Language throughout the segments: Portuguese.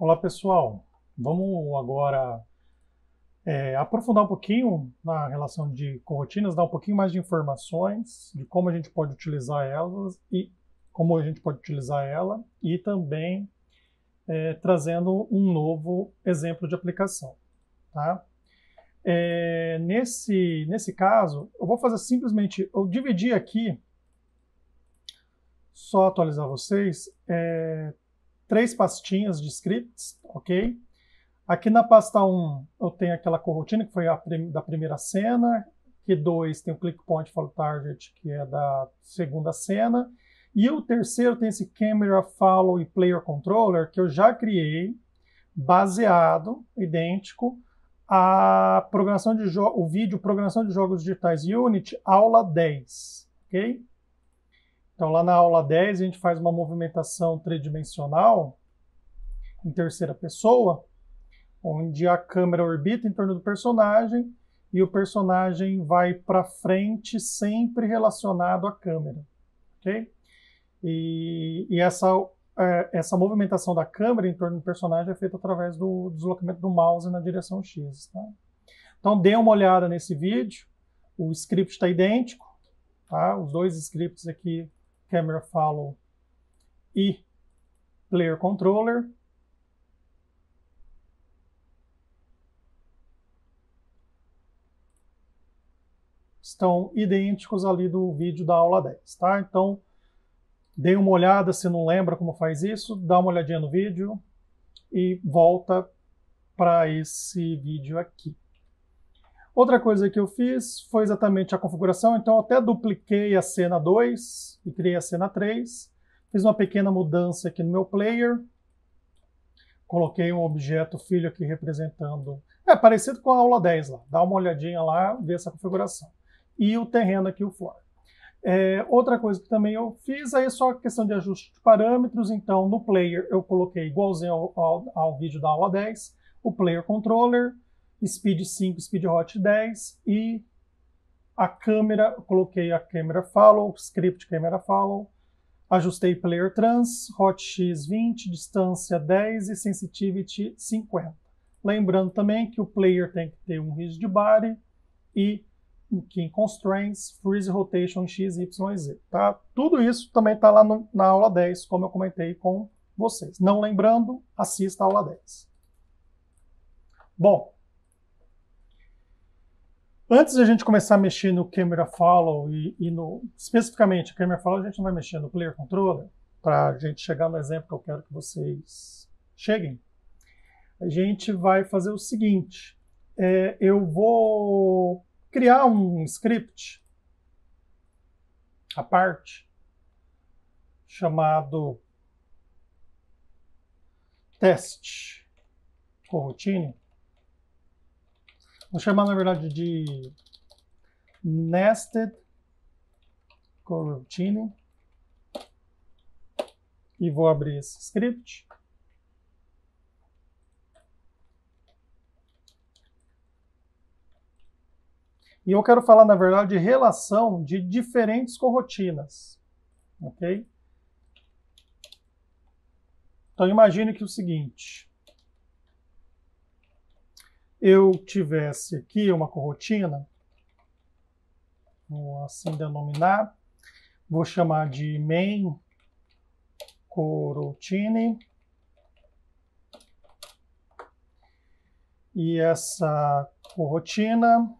Olá pessoal, vamos agora aprofundar um pouquinho na relação de corrotinas, dar um pouquinho mais de informações de como a gente pode utilizar elas e como a gente pode utilizar ela e também trazendo um novo exemplo de aplicação, tá? Nesse caso, eu vou fazer simplesmente, eu dividi aqui, só atualizar vocês, 3 pastinhas de scripts, ok? Aqui na pasta 1 eu tenho aquela corrotina que foi da primeira cena, que 2 tem o click point follow target, que é da segunda cena, e o terceiro tem esse camera follow e player controller que eu já criei, baseado, idêntico, à programação de o vídeo Programação de Jogos Digitais Unity, aula 10, ok? Então lá na aula 10 a gente faz uma movimentação tridimensional em terceira pessoa, onde a câmera orbita em torno do personagem e o personagem vai para frente sempre relacionado à câmera, ok? E essa movimentação da câmera em torno do personagem é feita através do deslocamento do mouse na direção X. Tá? Então dê uma olhada nesse vídeo, o script está idêntico, tá? Os dois scripts aqui, Camera Follow e Player Controller. Estão idênticos ali do vídeo da aula 10, tá? Então, dê uma olhada, se não lembra como faz isso, dá uma olhadinha no vídeo e volta para esse vídeo aqui. Outra coisa que eu fiz foi exatamente a configuração, então eu até dupliquei a cena 2 e criei a cena 3, fiz uma pequena mudança aqui no meu player, coloquei um objeto filho aqui representando, parecido com a aula 10 lá, dá uma olhadinha lá, vê essa configuração. E o terreno aqui, o floor. Outra coisa que também eu fiz aí é só a questão de ajuste de parâmetros, então no player eu coloquei igualzinho ao vídeo da aula 10, o player controller, speed 5, speed hot 10 e a câmera, eu coloquei a câmera follow, script câmera follow, ajustei player trans, hot x 20, distância 10 e sensitivity 50. Lembrando também que o player tem que ter um rigid body e Key Constraints, Freeze Rotation X, Y, Z. Tá? Tudo isso também está lá na aula 10, como eu comentei com vocês. Não lembrando, assista a aula 10. Bom, antes de a gente começar a mexer no Camera Follow especificamente, Camera Follow a gente não vai mexer no Player Controller, para a gente chegar no exemplo que eu quero que vocês cheguem. A gente vai fazer o seguinte, eu vou criar um script à parte chamado teste coroutine. Vou chamar, na verdade, de nested coroutine e vou abrir esse script. E eu quero falar, na verdade, de relação de diferentes corrotinas, ok? Então, imagine que o seguinte, eu tivesse aqui uma corrotina, vou assim denominar, vou chamar de main coroutine, e essa corrotina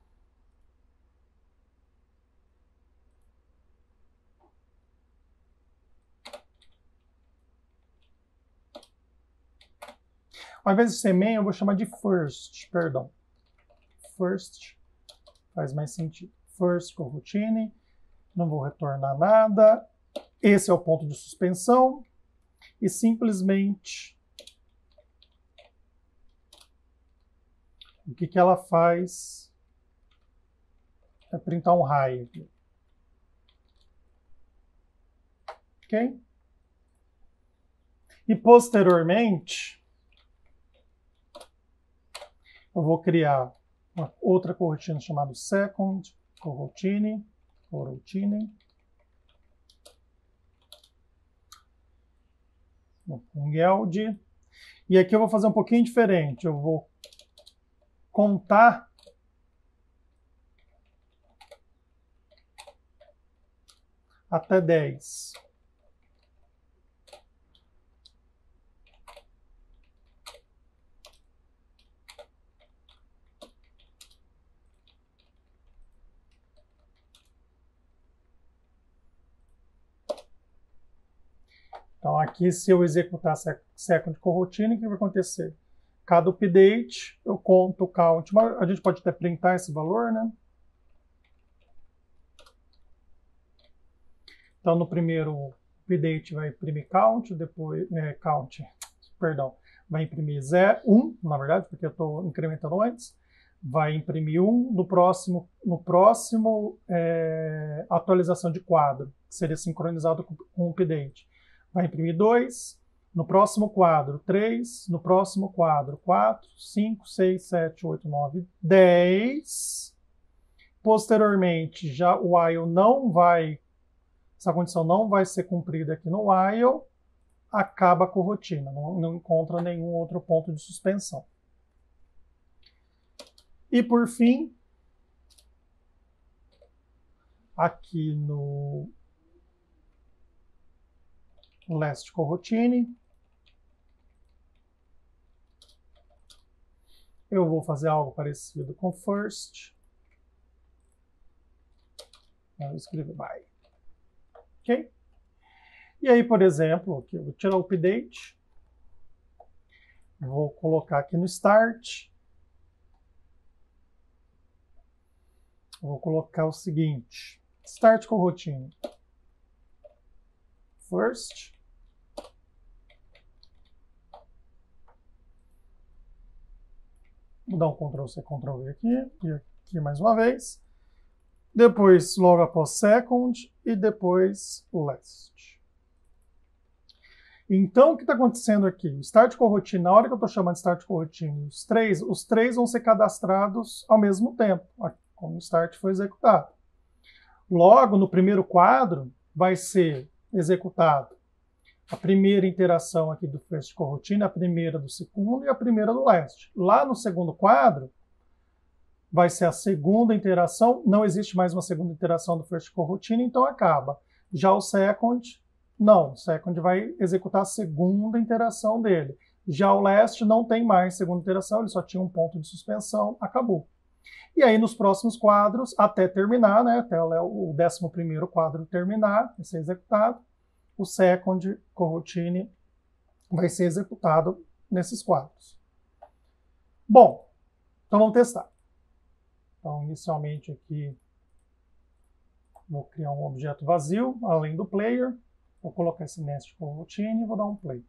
ao invés de ser main, eu vou chamar de first, perdão. First faz mais sentido. First coroutine, não vou retornar nada. Esse é o ponto de suspensão. E simplesmente o que ela faz é printar um raio aqui. Ok? E posteriormente eu vou criar uma outra corrotina chamada second coroutine, um yield, E aqui eu vou fazer um pouquinho diferente. Eu vou contar até 10. Então, aqui, se eu executar second coroutine, o que vai acontecer? Cada update, eu conto o count. A gente pode até printar esse valor, né? Então, no primeiro update vai imprimir count, depois vai imprimir 1, na verdade, porque eu estou incrementando antes. Vai imprimir 1 no próximo atualização de quadro, que seria sincronizado com o update. Vai imprimir 2, no próximo quadro 3, no próximo quadro 4, 5, 6, 7, 8, 9, 10. Posteriormente, já o while não vai, essa condição não vai ser cumprida aqui no while, acaba a corotina, não encontra nenhum outro ponto de suspensão. E por fim, aqui no last coroutine, eu vou fazer algo parecido com first. Eu vou escrever by. Ok? E aí, por exemplo, aqui eu vou tirar o update. Vou colocar aqui no start. Vou colocar o seguinte. Start coroutine. First. Vou dar um Ctrl+C, Ctrl+V aqui. E aqui mais uma vez. Depois, logo após second. E depois last. Então, o que está acontecendo aqui? O start coroutine, na hora que eu estou chamando de start coroutine, os três vão ser cadastrados ao mesmo tempo, quando o start foi executado. Logo, no primeiro quadro, vai ser executado a primeira interação aqui do first coroutine, a primeira do segundo e a primeira do last. Lá no segundo quadro, vai ser a segunda interação, não existe mais uma segunda interação do first coroutine, então acaba. Já o second, não, o second vai executar a segunda interação dele. Já o last não tem mais segunda interação, ele só tinha um ponto de suspensão, acabou. E aí nos próximos quadros, até terminar, né, até o 11º quadro terminar, vai ser executado, o second coroutine vai ser executado nesses quadros. Bom, então vamos testar. Então, inicialmente aqui, vou criar um objeto vazio, além do player. Vou colocar esse nest coroutine e vou dar um play.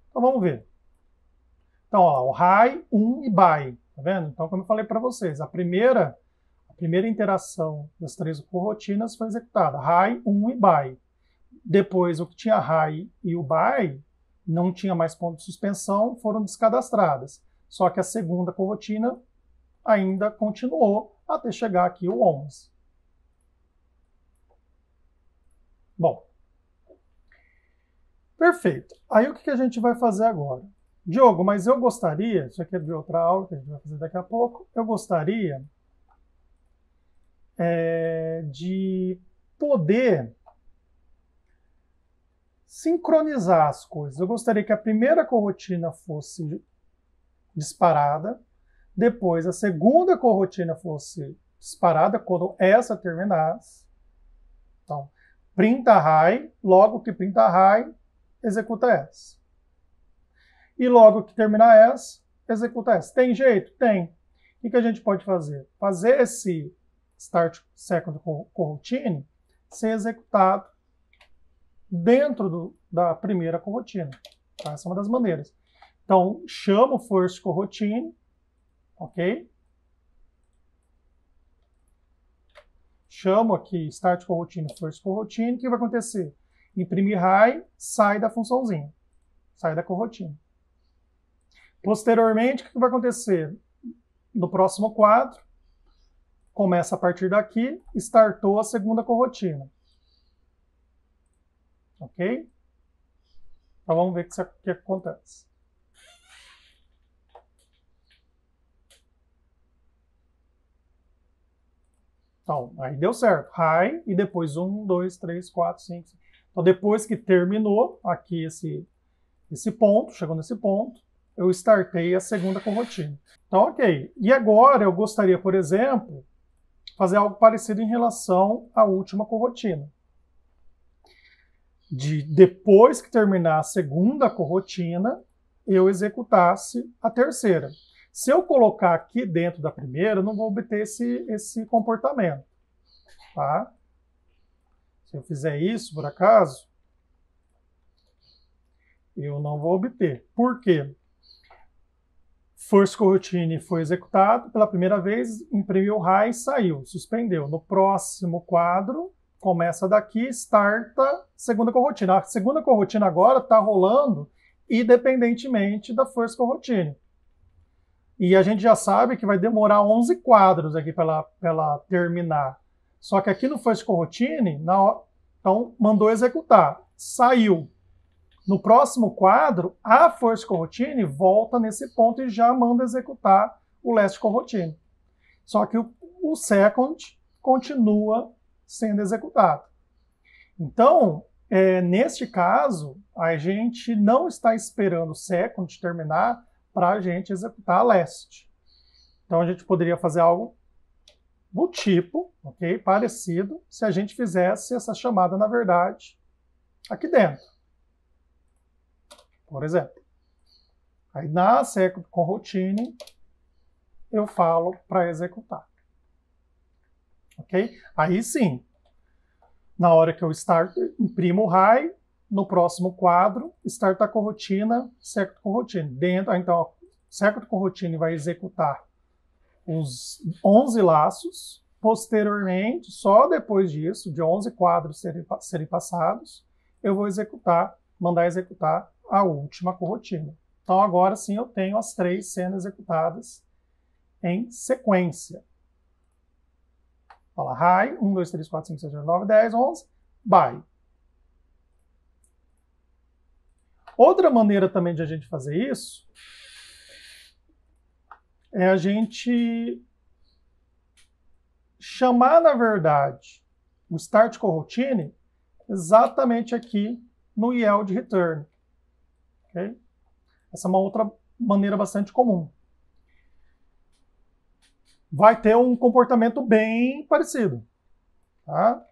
Então, vamos ver. Então, ó, o high, e by. Tá vendo? Então, como eu falei para vocês, a primeira interação das três coroutinas foi executada. High, e by. Depois, o que tinha high e o by, não tinha mais ponto de suspensão, foram descadastradas. Só que a segunda corotina ainda continuou até chegar aqui o 11. Bom, perfeito. Aí o que a gente vai fazer agora? Diogo, mas eu gostaria, você quer ver outra aula que a gente vai fazer daqui a pouco, eu gostaria de poder sincronizar as coisas. Eu gostaria que a primeira corotina fosse disparada, depois a segunda corotina fosse disparada quando essa terminasse. Então, printa high, logo que printa high, executa essa. E logo que terminar essa, executa essa. Tem jeito? Tem. O que a gente pode fazer? Fazer esse start second coroutine ser executado dentro da primeira corotina. Tá? Essa é uma das maneiras. Então, chamo first coroutine, ok? Chamo aqui start coroutine, first coroutine, o que vai acontecer? Imprimir high, sai da funçãozinha, sai da coroutine. Posteriormente, o que vai acontecer? No próximo quadro, começa a partir daqui, startou a segunda corotina. Ok? Então vamos ver o que acontece. Então, aí deu certo. High e depois 1, 2, 3, 4, 5. Então, depois que terminou aqui esse ponto, chegou nesse ponto, eu startei a segunda corrotina. Então, ok. E agora eu gostaria, por exemplo, fazer algo parecido em relação à última corrotina. Depois que terminar a segunda corrotina, eu executasse a terceira. Se eu colocar aqui dentro da primeira, eu não vou obter esse comportamento. Tá? Se eu fizer isso, por acaso, eu não vou obter. Por quê? First coroutine foi executado pela primeira vez, imprimiu high, saiu, suspendeu. No próximo quadro, começa daqui, starta segunda coroutine. A segunda coroutine agora está rolando independentemente da first coroutine. E a gente já sabe que vai demorar 11 quadros aqui para ela terminar. Só que aqui no first coroutine, então mandou executar, saiu. No próximo quadro, a first coroutine volta nesse ponto e já manda executar o last coroutine. Só que o second continua sendo executado. Então, neste caso, a gente não está esperando o second terminar para a gente executar a last. Então, a gente poderia fazer algo do tipo, ok, parecido, se a gente fizesse essa chamada, na verdade, aqui dentro. Por exemplo. Aí, na second coroutine, eu falo para executar. Ok? Aí sim, na hora que eu imprimo o high, no próximo quadro, start a corotina, second coroutine. Então, a second coroutine vai executar os 11 laços. Posteriormente, só depois disso, de 11 quadros serem passados, eu vou mandar executar a última corotina. Então, agora sim, eu tenho as 3 sendo executadas em sequência. Fala high, 1, 2, 3, 4, 5, 6, 7, 9, 10, 11, by. Outra maneira também de a gente fazer isso é a gente chamar, na verdade, o start coroutine exatamente aqui no yield return. Okay? Essa é uma outra maneira bastante comum. Vai ter um comportamento bem parecido. Tá?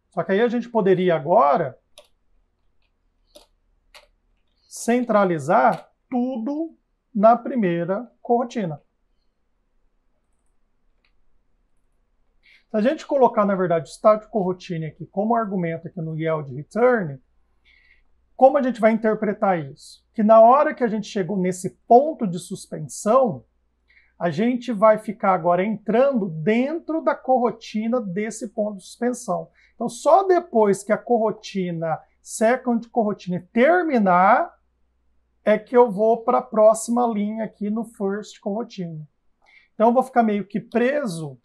Só que aí a gente poderia agora centralizar tudo na primeira corotina. Se a gente colocar, na verdade, o start coroutine aqui como argumento aqui no yield return, como a gente vai interpretar isso? Que na hora que a gente chegou nesse ponto de suspensão, a gente vai ficar agora entrando dentro da corotina desse ponto de suspensão. Então, só depois que a corotina, second coroutine terminar, é que eu vou para a próxima linha aqui no first coroutine. Então, eu vou ficar meio que preso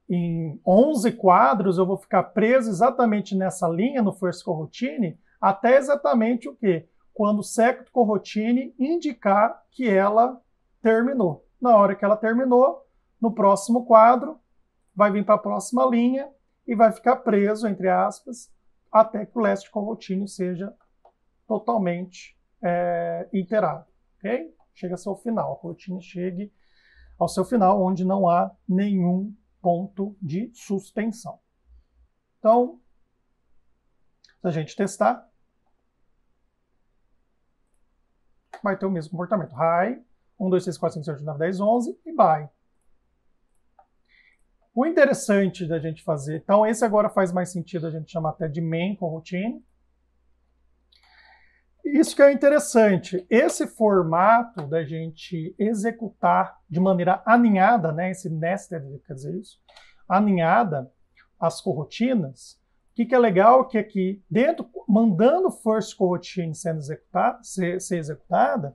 em 11 quadros, eu vou ficar preso exatamente nessa linha no first coroutine, até exatamente o quê? Quando o second coroutine indicar que ela terminou. Na hora que ela terminou, no próximo quadro, vai vir para a próxima linha e vai ficar preso, entre aspas, até que o last coroutine seja totalmente iterado. Okay? Chega ao seu final, a coroutine chegue ao seu final, onde não há nenhum ponto de suspensão. Então, se a gente testar, vai ter o mesmo comportamento. High, 1, 2, 3, 4, 5, 6, 7, 8, 9, 10, 11 e by. O interessante da gente fazer, então esse agora faz mais sentido a gente chamar até de main coroutine. Isso que é interessante, esse formato da gente executar de maneira aninhada, né, esse nested quer dizer isso, aninhada as coroutinas, o que é legal que aqui dentro, mandando first coroutine ser executada,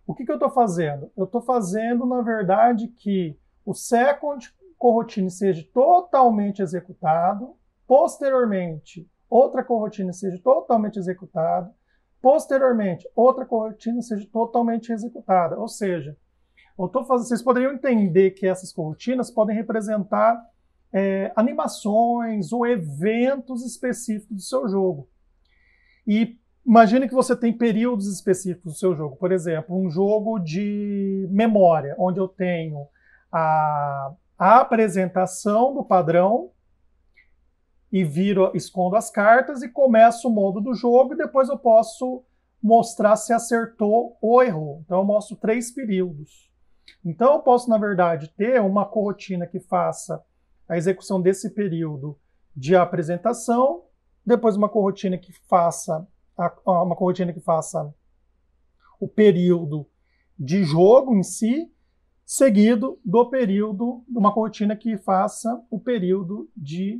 o que eu estou fazendo? Eu estou fazendo, na verdade, que o second coroutine seja totalmente executado posteriormente outra corotina seja totalmente executada, posteriormente outra corotina seja totalmente executada. Ou seja, vocês poderiam entender que essas corotinas podem representar animações ou eventos específicos do seu jogo. E imagine que você tem períodos específicos do seu jogo. Por exemplo, um jogo de memória, onde eu tenho a apresentação do padrão e escondo as cartas e começo o modo do jogo e depois eu posso mostrar se acertou ou errou. Então eu mostro 3 períodos. Então eu posso, na verdade, ter uma corotina que faça a execução desse período de apresentação, depois uma corotina que faça o período de jogo em si, seguido do período de uma corotina que faça o período de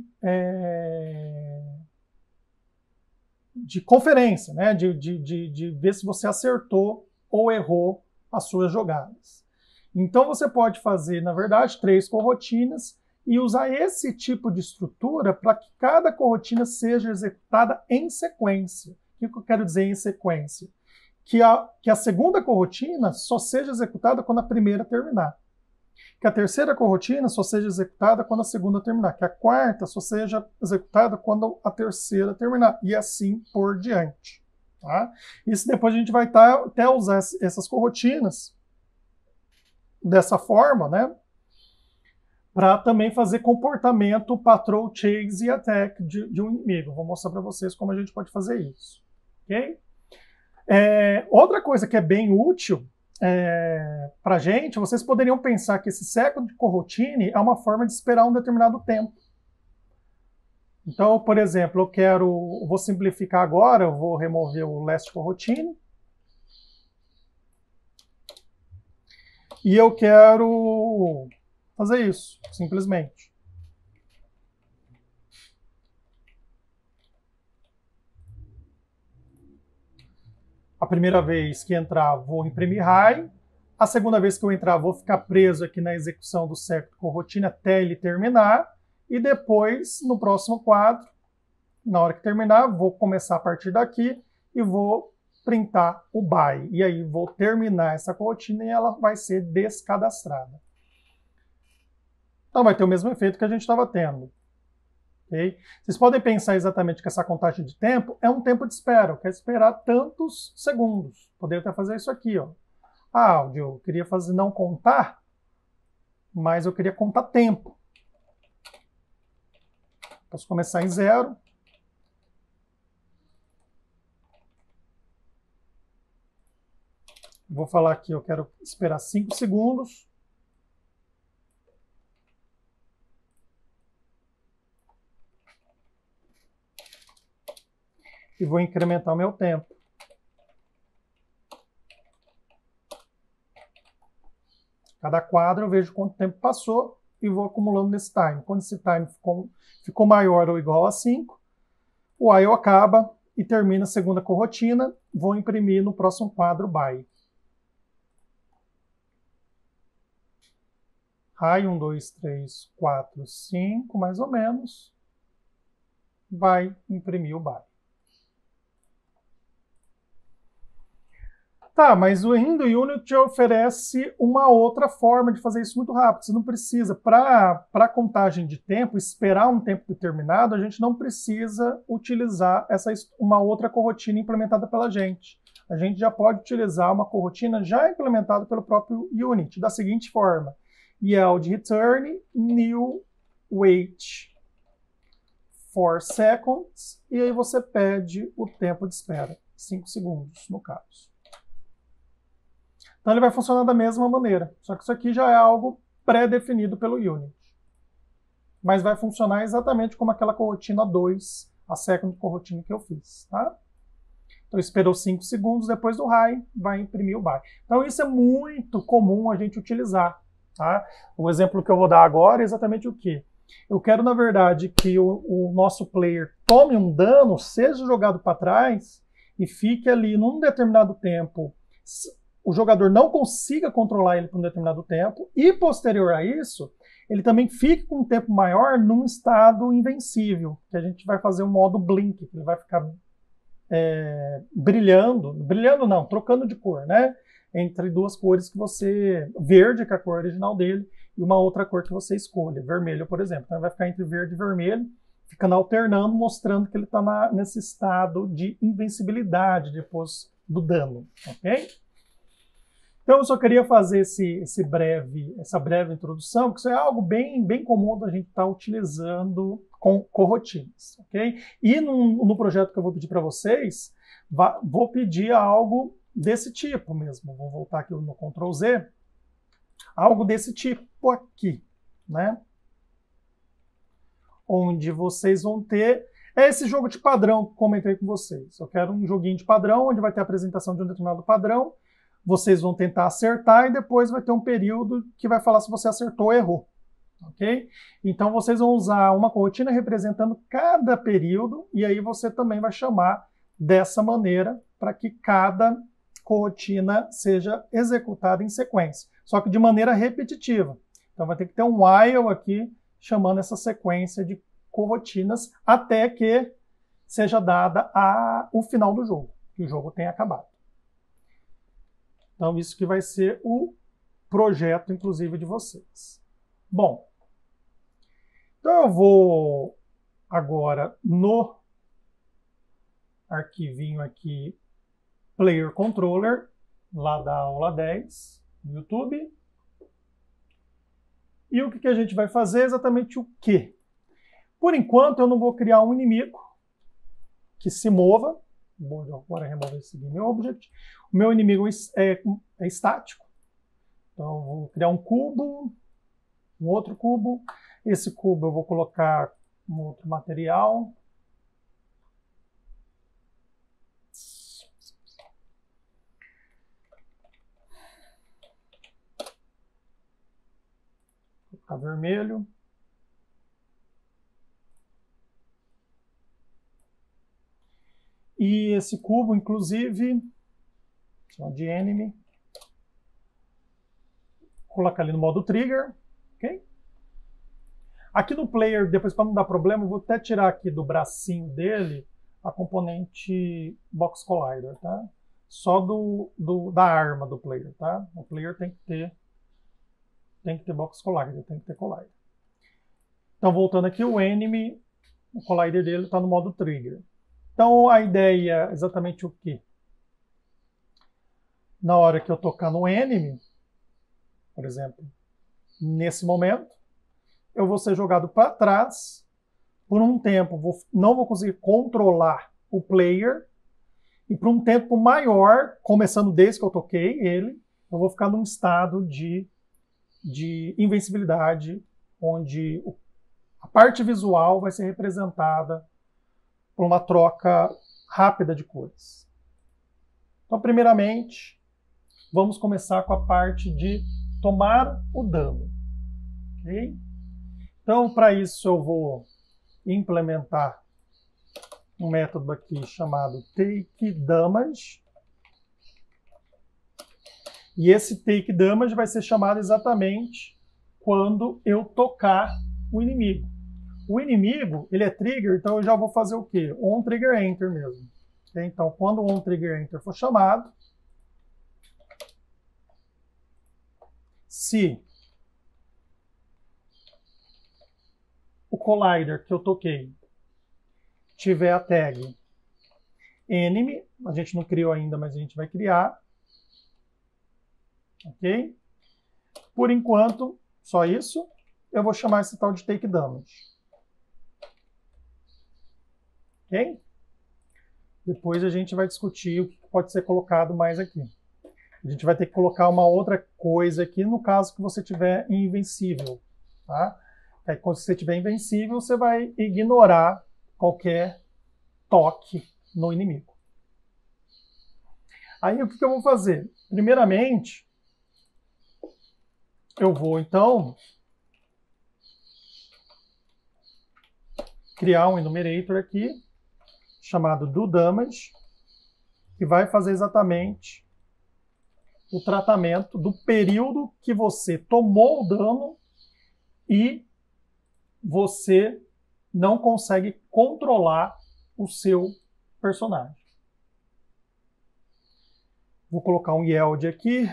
conferência, né? de ver se você acertou ou errou as suas jogadas. Então você pode fazer, na verdade, 3 corotinas e usar esse tipo de estrutura para que cada corotina seja executada em sequência. O que eu quero dizer em sequência? Que a segunda corotina só seja executada quando a primeira terminar. Que a terceira corotina só seja executada quando a segunda terminar. Que a quarta só seja executada quando a terceira terminar. E assim por diante. Tá? Isso depois a gente vai até usar essas corotinas dessa forma, né? Para também fazer comportamento patrol, chase e attack de um inimigo. Vou mostrar para vocês como a gente pode fazer isso. Ok? Outra coisa que é bem útil para a gente, vocês poderiam pensar que esse second coroutine é uma forma de esperar um determinado tempo. Então, por exemplo, vou simplificar agora, eu vou remover o last coroutine. E eu quero fazer isso, simplesmente. A primeira vez que entrar, vou imprimir high. A segunda vez que eu entrar, vou ficar preso aqui na execução do second coroutine até ele terminar. E depois, no próximo quadro, na hora que terminar, vou começar a partir daqui e vou printar o by. E aí vou terminar essa corotina e ela vai ser descadastrada. Então vai ter o mesmo efeito que a gente estava tendo. Okay? Vocês podem pensar exatamente que essa contagem de tempo é um tempo de espera. Eu quero esperar tantos segundos. Poderia até fazer isso aqui. Ó. Eu queria não contar, mas eu queria contar tempo. Posso começar em 0. Vou falar aqui, eu quero esperar 5 segundos. E vou incrementar o meu tempo. Cada quadro eu vejo quanto tempo passou e vou acumulando nesse time. Quando esse time ficou maior ou igual a 5, o while acaba e termina a segunda corotina. Vou imprimir no próximo quadro by. High 1, 2, 3, 4, 5, mais ou menos. Vai imprimir o by. Tá, mas o Unity oferece uma outra forma de fazer isso muito rápido. Você não precisa, para contagem de tempo, esperar um tempo determinado, a gente não precisa utilizar uma outra corotina implementada pela gente. A gente já pode utilizar uma corotina já implementada pelo próprio Unity, da seguinte forma. Yield return new wait 4 seconds, e aí você pede o tempo de espera, 5 segundos no caso. Então ele vai funcionar da mesma maneira, só que isso aqui já é algo pré-definido pelo Unity. Mas vai funcionar exatamente como aquela corotina 2, a second corotina que eu fiz. Tá? Então esperou 5 segundos, depois do high, vai imprimir o by. Então isso é muito comum a gente utilizar. Tá? O exemplo que eu vou dar agora é exatamente o quê? Eu quero, na verdade, que o nosso player tome um dano, seja jogado para trás e fique ali num determinado tempo. O jogador não consiga controlar ele por um determinado tempo e, posterior a isso, ele também fique com um tempo maior num estado invencível, que a gente vai fazer um modo blink, que ele vai ficar brilhando não, trocando de cor, né? Entre duas cores que você, verde, que é a cor original dele, e uma outra cor que você escolha, vermelho, por exemplo. Então ele vai ficar entre verde e vermelho, ficando alternando, mostrando que ele está nesse estado de invencibilidade depois do dano, ok? Então eu só queria fazer essa breve introdução, porque isso é algo bem comum da gente estar utilizando com coroutinas, ok? E no projeto que eu vou pedir para vocês, vou pedir algo desse tipo mesmo. Vou voltar aqui no Ctrl Z. Algo desse tipo aqui, né? Onde vocês vão ter esse jogo de padrão que comentei com vocês. Eu quero um joguinho de padrão, onde vai ter a apresentação de um determinado padrão. Vocês vão tentar acertar e depois vai ter um período que vai falar se você acertou ou errou. Ok? Então vocês vão usar uma corotina representando cada período e aí você também vai chamar dessa maneira para que cada corotina seja executada em sequência, só que de maneira repetitiva. Então vai ter que ter um while aqui chamando essa sequência de corotinas até que seja dada o final do jogo, que o jogo tenha acabado. Então isso que vai ser o projeto, inclusive, de vocês. Bom, então eu vou agora no arquivinho aqui, Player Controller, lá da aula 10, no YouTube. E o que a gente vai fazer é exatamente o quê? Por enquanto, eu não vou criar um inimigo que se mova. Vou agora remover esse Game Object. O meu inimigo é estático. Então, eu vou criar um cubo, um outro cubo. Esse cubo eu vou colocar um outro material. Vou colocar vermelho. E esse cubo, inclusive, chama de enemy. Vou colocar ali no modo trigger, ok? Aqui no player, depois para não dar problema, eu vou até tirar aqui do bracinho dele a componente Box Collider, tá? Só da arma do player, tá? O player tem que ter Box Collider, tem que ter Collider. Então, voltando aqui, o enemy, o Collider dele está no modo trigger. Então, a ideia é exatamente o quê? Na hora que eu tocar no enemy, por exemplo, nesse momento, eu vou ser jogado para trás. Por um tempo, não vou conseguir controlar o player. E por um tempo maior, começando desde que eu toquei ele, eu vou ficar num estado de invencibilidade, onde a parte visual vai ser representada por uma troca rápida de cores. Então, primeiramente, vamos começar com a parte de tomar o dano. Okay? Então, para isso, eu vou implementar um método aqui chamado takeDamage. E esse takeDamage vai ser chamado exatamente quando eu tocar o inimigo. O inimigo, ele é trigger, então eu já vou fazer o quê? OnTriggerEnter mesmo. Okay? Então, quando o OnTriggerEnter for chamado, se o Collider que eu toquei tiver a tag enemy, a gente não criou ainda, mas a gente vai criar. Ok? Por enquanto, só isso. Eu vou chamar esse tal de takeDamage. Ok? Depois a gente vai discutir o que pode ser colocado mais aqui. A gente vai ter que colocar uma outra coisa aqui no caso que você tiver invencível. Tá? Aí, quando você estiver invencível, você vai ignorar qualquer toque no inimigo. Aí o que eu vou fazer? Primeiramente, eu vou então criar um enumerator aqui, chamado doDamage, que vai fazer exatamente o tratamento do período que você tomou o dano e você não consegue controlar o seu personagem. Vou colocar um yield aqui,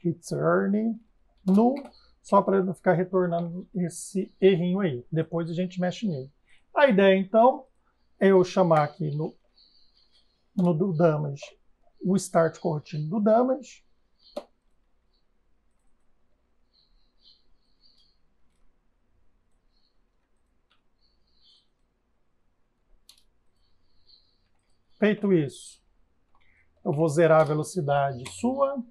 it's earning null, só para não ficar retornando esse errinho aí. Depois a gente mexe nele. A ideia, então, é eu chamar aqui no do damage o start coroutine do damage. Feito isso, eu vou zerar a velocidade sua,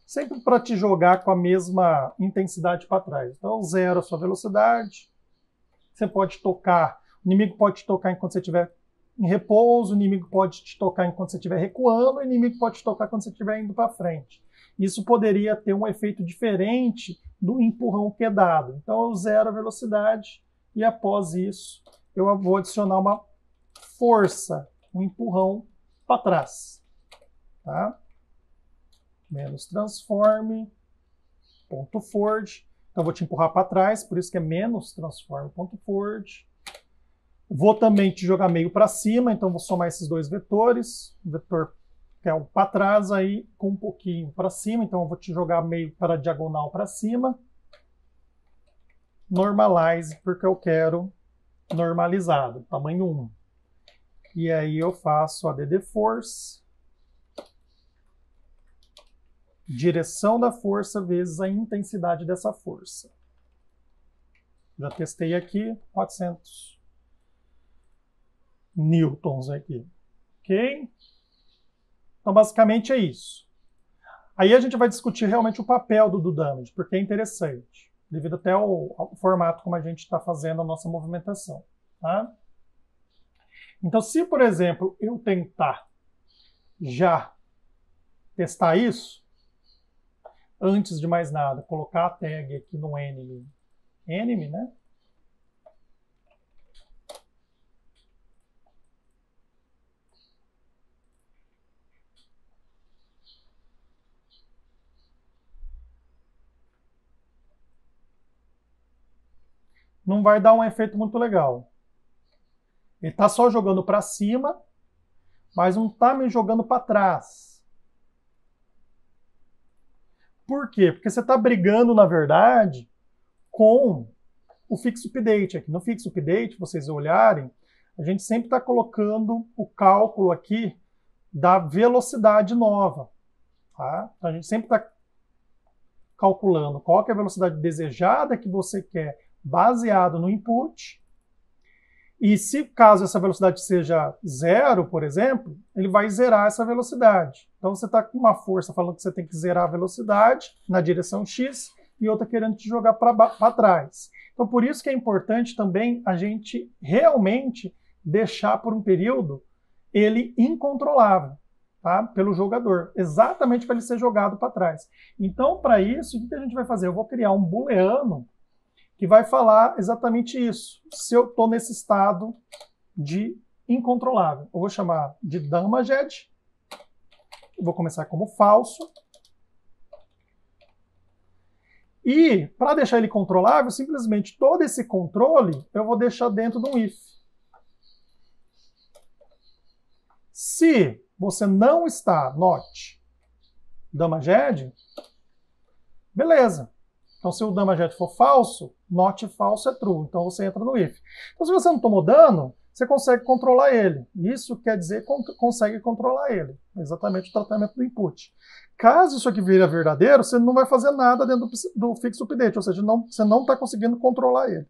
sempre para te jogar com a mesma intensidade para trás. Então, eu zero a sua velocidade. Você pode tocar, o inimigo pode te tocar enquanto você estiver em repouso, o inimigo pode te tocar enquanto você estiver recuando, o inimigo pode te tocar quando você estiver indo para frente. Isso poderia ter um efeito diferente do empurrão que é dado. Então, eu zero a velocidade e, após isso, eu vou adicionar uma força, um empurrão para trás. Tá? Menos transforme, ponto forward. Então, eu vou te empurrar para trás, por isso que é menos transforme, ponto forward. Vou também te jogar meio para cima, então vou somar esses dois vetores. O vetor que é o para trás aí com um pouquinho para cima, então eu vou te jogar meio para diagonal para cima. Normalize, porque eu quero normalizado, tamanho 1. E aí eu faço a ADD Force, direção da força vezes a intensidade dessa força. Já testei aqui, 400 newtons aqui. Ok? Então, basicamente é isso. Aí a gente vai discutir realmente o papel do damage, porque é interessante, devido até ao formato como a gente está fazendo a nossa movimentação. Tá? Então, se, por exemplo, eu tentar já testar isso, antes de mais nada, colocar a tag aqui no enemy, né? Não vai dar um efeito muito legal. Ele está só jogando para cima, mas não está me jogando para trás. Por quê? Porque você está brigando, na verdade, com o Fix Update. Aqui no Fix Update, vocês olharem, a gente sempre está colocando o cálculo aqui da velocidade nova. Tá? Então, a gente sempre está calculando qual que é a velocidade desejada que você quer, baseado no input. E se caso essa velocidade seja 0, por exemplo, ele vai zerar essa velocidade. Então você está com uma força falando que você tem que zerar a velocidade na direção X e outra querendo te jogar para trás. Então por isso que é importante também a gente realmente deixar por um período ele incontrolável, tá? Pelo jogador, exatamente para ele ser jogado para trás. Então para isso, o que a gente vai fazer? Eu vou criar um booleano que vai falar exatamente isso, se eu estou nesse estado de incontrolável. Eu vou chamar de damaged, vou começar como falso, e para deixar ele controlável, simplesmente todo esse controle eu vou deixar dentro de um if. Se você não está not damaged, beleza. Então, se o damaged for falso, not falso é true. Então, você entra no if. Então, se você não tomou dano, você consegue controlar ele. Isso quer dizer que consegue controlar ele. Exatamente o tratamento do input. Caso isso aqui vire verdadeiro, você não vai fazer nada dentro do Fix Update. Ou seja, você não está conseguindo controlar ele.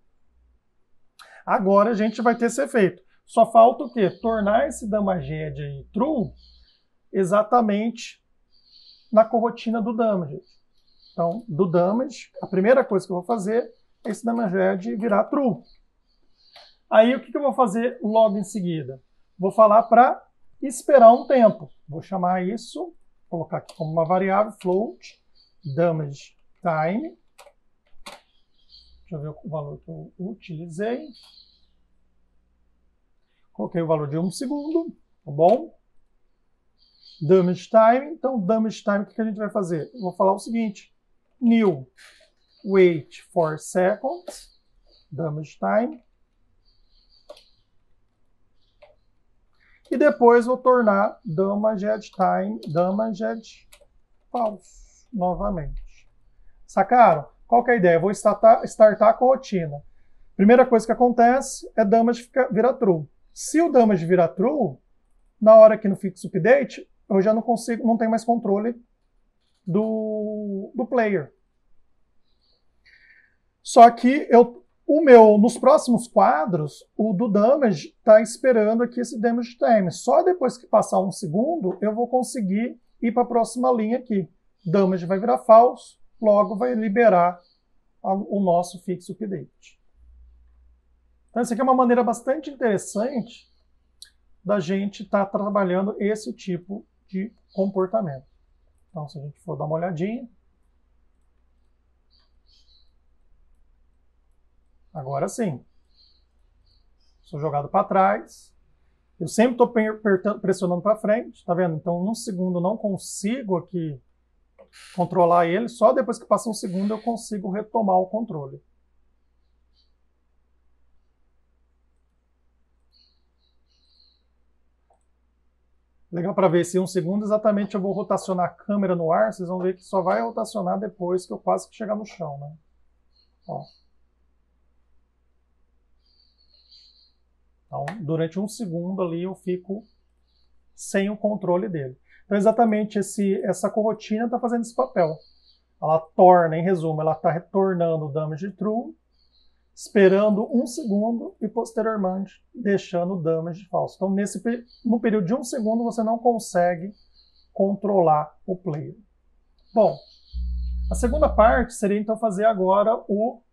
Agora, a gente vai ter esse efeito. Só falta o quê? Tornar esse damaged aí true exatamente na corrotina do damaged. Então, do damage, a primeira coisa que eu vou fazer é esse damaged virar true. Aí, o que eu vou fazer logo em seguida? Vou falar para esperar um tempo. Vou chamar isso, vou colocar aqui como uma variável, float, damage time. Deixa eu ver o valor que eu utilizei. Coloquei o valor de 1 segundo, tá bom? Damage time. Então, damage time, o que a gente vai fazer? Eu vou falar o seguinte. New wait 4 seconds, damage time. E depois vou tornar damaged time, damaged false, novamente. Sacaram? Qual que é a ideia? Eu vou startar com a rotina. Primeira coisa que acontece é damage virar true. Se o damage virar true, na hora que no fix update, eu já não consigo, não tenho mais controle do player. Só que nos próximos quadros, o do damage está esperando aqui esse damage time. Só depois que passar 1 segundo, eu vou conseguir ir para a próxima linha aqui. Damage vai virar false, logo vai liberar o nosso fix update. Então, essa aqui é uma maneira bastante interessante da gente estar trabalhando esse tipo de comportamento. Então, se a gente for dar uma olhadinha. Agora sim. Sou jogado para trás. Eu sempre estou pressionando para frente. Tá vendo? Então, 1 segundo eu não consigo aqui controlar ele. Só depois que passa 1 segundo eu consigo retomar o controle. Legal para ver se 1 segundo exatamente eu vou rotacionar a câmera no ar. Vocês vão ver que só vai rotacionar depois que eu quase que chegar no chão, né? Ó. Então, durante 1 segundo ali eu fico sem o controle dele. Então, exatamente essa corotina está fazendo esse papel. Ela torna, em resumo, ela está retornando o damage true, esperando 1 segundo e posteriormente deixando o damage falso. Então, no período de 1 segundo, você não consegue controlar o player. Bom, a segunda parte seria então fazer agora o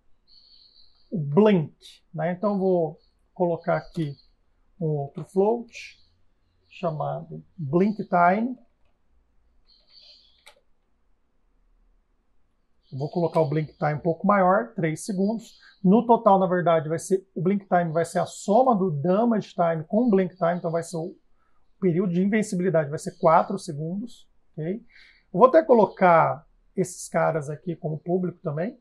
blink. Né? Então, eu vou colocar aqui um outro float chamado blink time. Eu vou colocar o blink time um pouco maior, 3 segundos. No total, na verdade, o blink time vai ser a soma do damage time com o blink time, então vai ser o período de invencibilidade, vai ser 4 segundos. Okay? Eu vou até colocar esses caras aqui como público também.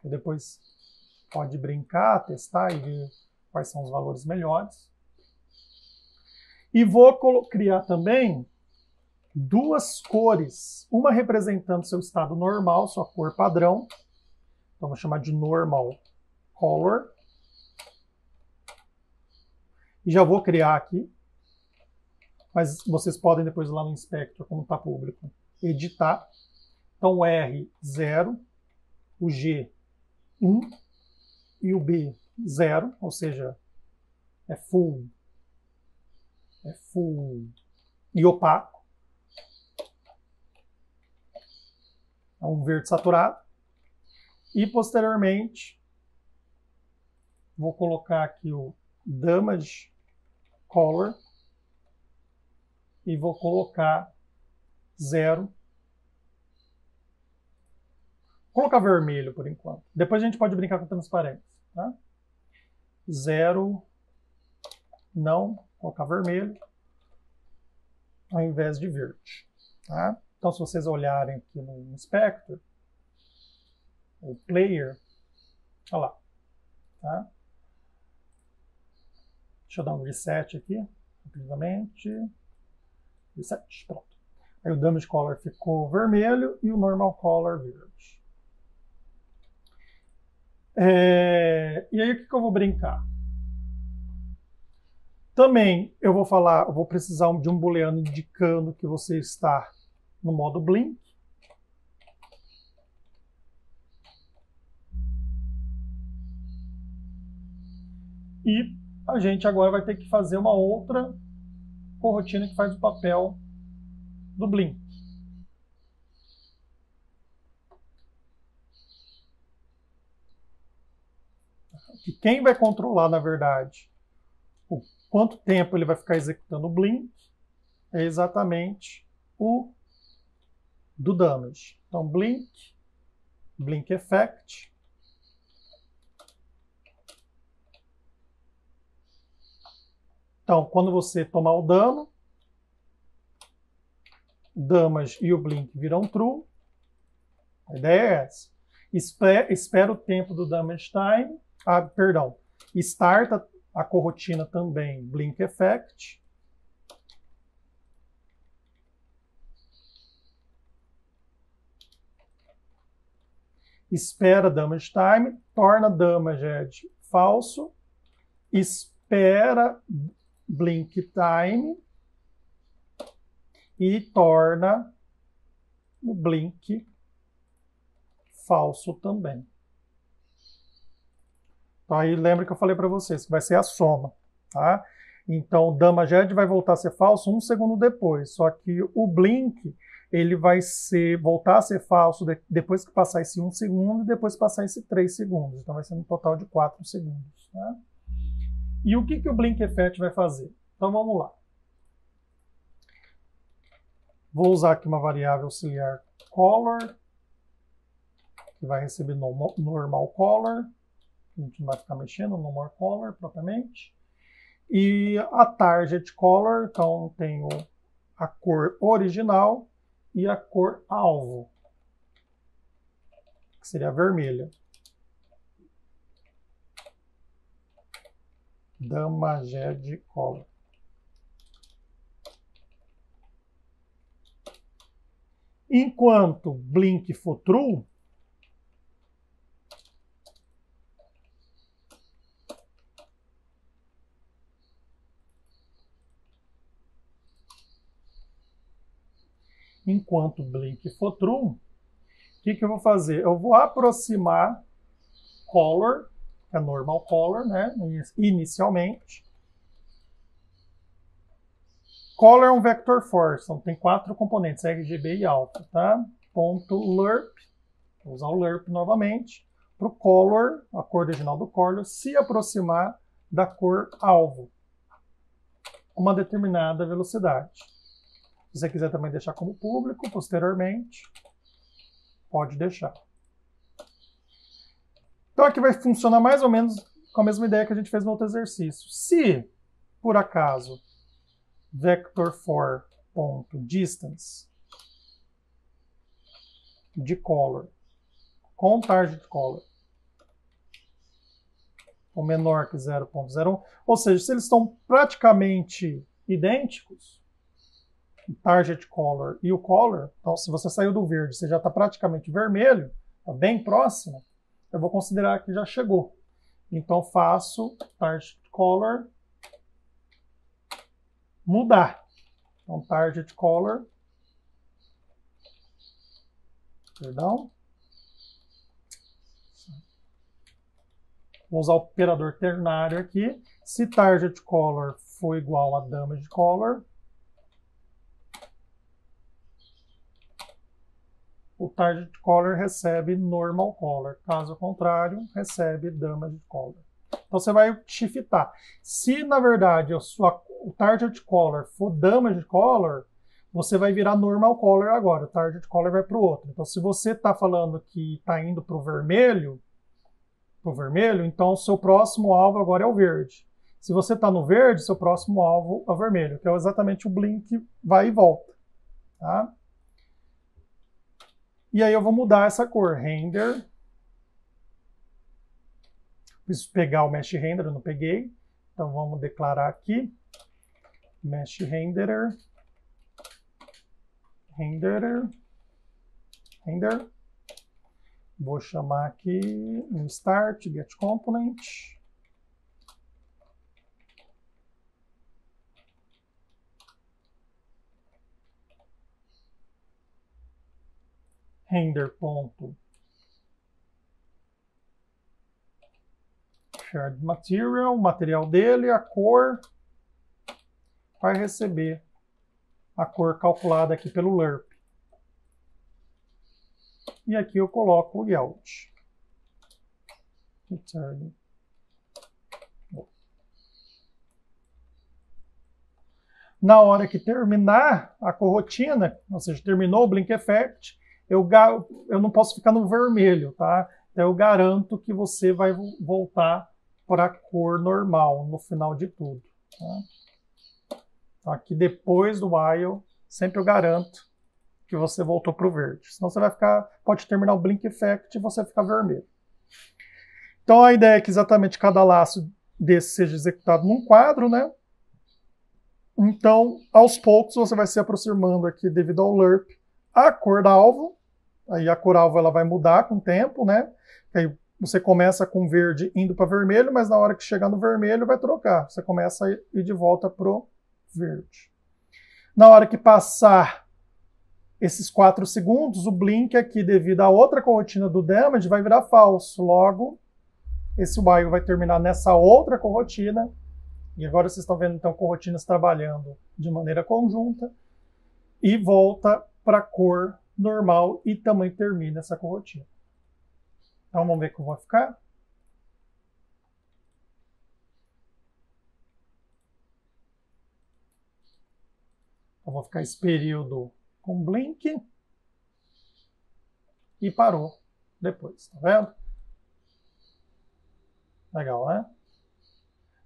E depois pode brincar, testar e ver quais são os valores melhores. E vou criar também 2 cores, uma representando seu estado normal, sua cor padrão. Então, vou chamar de normal color. E já vou criar aqui. Mas vocês podem depois ir lá no Inspector, como está público, editar. Então, o R, 0. O G, 1. E o B, 0. Ou seja, é full e opaco. É um verde saturado. E, posteriormente, vou colocar aqui o damage color e vou colocar 0. Vou colocar vermelho por enquanto. Depois a gente pode brincar com transparência. Tá? 0, não, vou colocar vermelho ao invés de verde. Tá? Então, se vocês olharem aqui no Inspector, o player, olha lá. Tá? Deixa eu dar um reset aqui, rapidamente. Reset, pronto. Aí o damage color ficou vermelho e o normal color verde. E aí o que eu vou brincar? Também eu vou precisar de um booleano indicando que você está no modo blink. E a gente agora vai ter que fazer uma outra corotina que faz o papel do blink. E quem vai controlar, na verdade, o quanto tempo ele vai ficar executando o blink é exatamente o do damage. Então, blink effect. Então, quando você tomar o dano, o damage e o blink viram true. A ideia é essa. Espera o tempo do damage time. Perdão. Starta a corotina também blink effect. Espera damage time, torna damage falso, espera blink time e torna o blink falso também. Então aí lembra que eu falei para vocês que vai ser a soma, tá? Então o damage vai voltar a ser falso 1 segundo depois, só que o blink ele vai voltar a ser falso depois que passar esse 1 segundo e depois passar esse 3 segundos. Então vai ser um total de 4 segundos. Tá? E o que o Blink Effect vai fazer? Então vamos lá. Vou usar aqui uma variável auxiliar color, que vai receber normal color. A gente não vai ficar mexendo no more color propriamente. E a target color, então tenho a cor original e a cor alvo, que seria a vermelha. Damaged color. Enquanto blink for true, o que eu vou fazer? Eu vou aproximar color, que é normal color, né? Inicialmente. Color é um vector for, então tem 4 componentes, RGB e alpha, tá? Ponto lerp, vou usar o lerp novamente, para o color, a cor original do color, se aproximar da cor alvo, com uma determinada velocidade. Se você quiser também deixar como público, posteriormente, pode deixar. Então aqui vai funcionar mais ou menos com a mesma ideia que a gente fez no outro exercício. Se, por acaso, vector_for.distance de color com target color ou menor que 0.01, ou seja, se eles estão praticamente idênticos, o target color e o color, então se você saiu do verde, você já está praticamente vermelho, está bem próximo, eu vou considerar que já chegou. Então faço target color mudar. Então target color, perdão, vou usar o operador ternário aqui. Se target color for igual a damage color, o target color recebe normal color. Caso contrário, recebe damage color. Então você vai shiftar. Se na verdade o target color for damage color, você vai virar normal color agora. O target color vai para o outro. Então se você está falando que está indo para o vermelho, então o seu próximo alvo agora é o verde. Se você está no verde, seu próximo alvo é o vermelho, que é exatamente o blink vai e volta. Tá? E aí eu vou mudar essa cor, render. Preciso pegar o mesh render, eu não peguei. Então vamos declarar aqui, mesh renderer, render. Vou chamar aqui no start, get component. Render.shared material, o material dele, a cor, vai receber a cor calculada aqui pelo lerp. E aqui eu coloco o yield. Return. Na hora que terminar a corotina, ou seja, terminou o blink effect, eu não posso ficar no vermelho, tá? Então eu garanto que você vai voltar para a cor normal no final de tudo. Tá? Então aqui depois do while, sempre eu garanto que você voltou para o verde. Senão você vai ficar, pode terminar o blink effect e você ficar vermelho. Então a ideia é que exatamente cada laço desse seja executado num quadro, né? Então, aos poucos, você vai se aproximando aqui, devido ao lerp, a cor da alvo. Aí a cor alvo ela vai mudar com o tempo, né? Aí você começa com verde indo para vermelho, mas na hora que chegar no vermelho vai trocar. Você começa a ir de volta pro verde. Na hora que passar esses 4 segundos, o blink aqui, devido a outra corrotina do damage, vai virar falso. Logo, esse while vai terminar nessa outra corrotina. E agora vocês estão vendo, então, corrotinas trabalhando de maneira conjunta. E volta para a cor normal e também termina essa corrotina. Então, vamos ver como vai ficar. Eu vou ficar esse período com blink. E parou depois, tá vendo? Legal, né?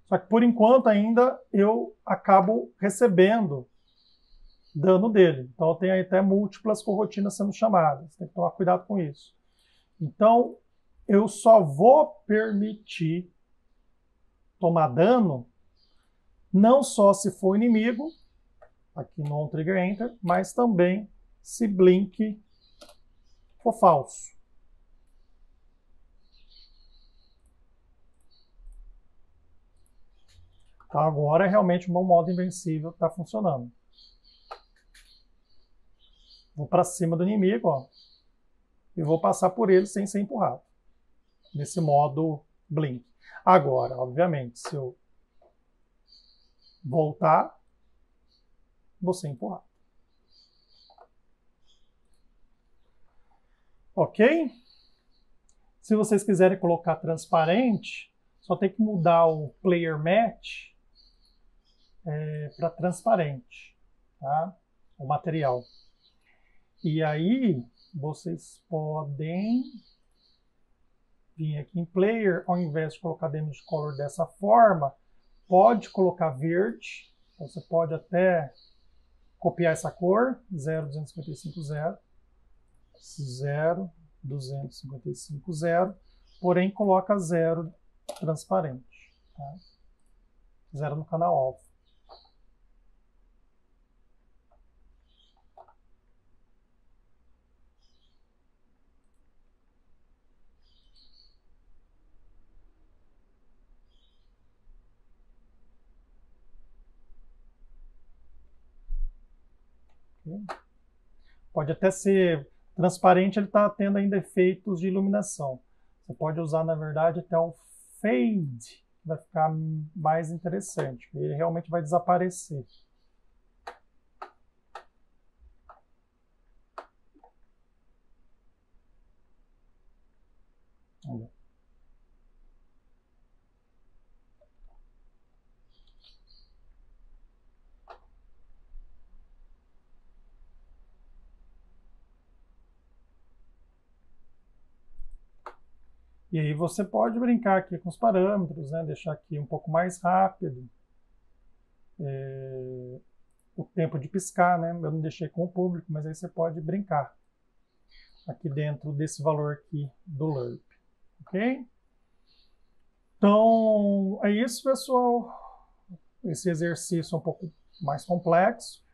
Só que por enquanto ainda eu acabo recebendo dano dele. Então eu tenho até múltiplas corrotinas sendo chamadas. Tem que tomar cuidado com isso. Então eu só vou permitir tomar dano não só se for inimigo, aqui no OnTrigger Enter, mas também se blink for falso. Então agora realmente o meu modo invencível está funcionando. Vou para cima do inimigo, ó, e vou passar por ele sem ser empurrado. Nesse modo blink. Agora, obviamente, se eu voltar, vou ser empurrado. Ok? Se vocês quiserem colocar transparente, só tem que mudar o Player Match para transparente, tá? O material. E aí, vocês podem vir aqui em Player, ao invés de colocar Damage Color dessa forma, pode colocar verde. Então, você pode até copiar essa cor, 0,255,0, 0,255,0, porém coloca 0 transparente, tá? 0 no canal alvo. Pode até ser transparente, ele está tendo ainda efeitos de iluminação. Você pode usar, na verdade, até um fade, que vai ficar mais interessante. Ele realmente vai desaparecer. Olha. E aí você pode brincar aqui com os parâmetros, né? Deixar aqui um pouco mais rápido o tempo de piscar, né? Eu não deixei com o público, mas aí você pode brincar aqui dentro desse valor aqui do lerp, ok? Então é isso, pessoal. Esse exercício é um pouco mais complexo,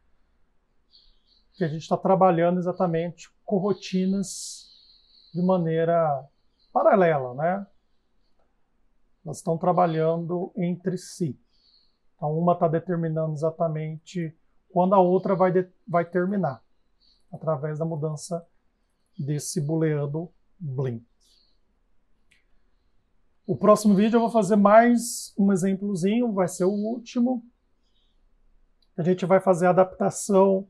que a gente está trabalhando exatamente com rotinas de maneira paralela, né? Elas estão trabalhando entre si. Então, uma está determinando exatamente quando a outra vai terminar, através da mudança desse booleano blink. O próximo vídeo eu vou fazer mais um exemplozinho, vai ser o último. A gente vai fazer a adaptação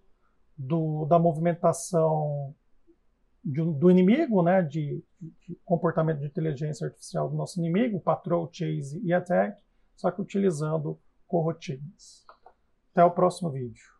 da movimentação do inimigo, né, de comportamento de inteligência artificial do nosso inimigo, patrol, chase e attack, só que utilizando corrotinas. Até o próximo vídeo.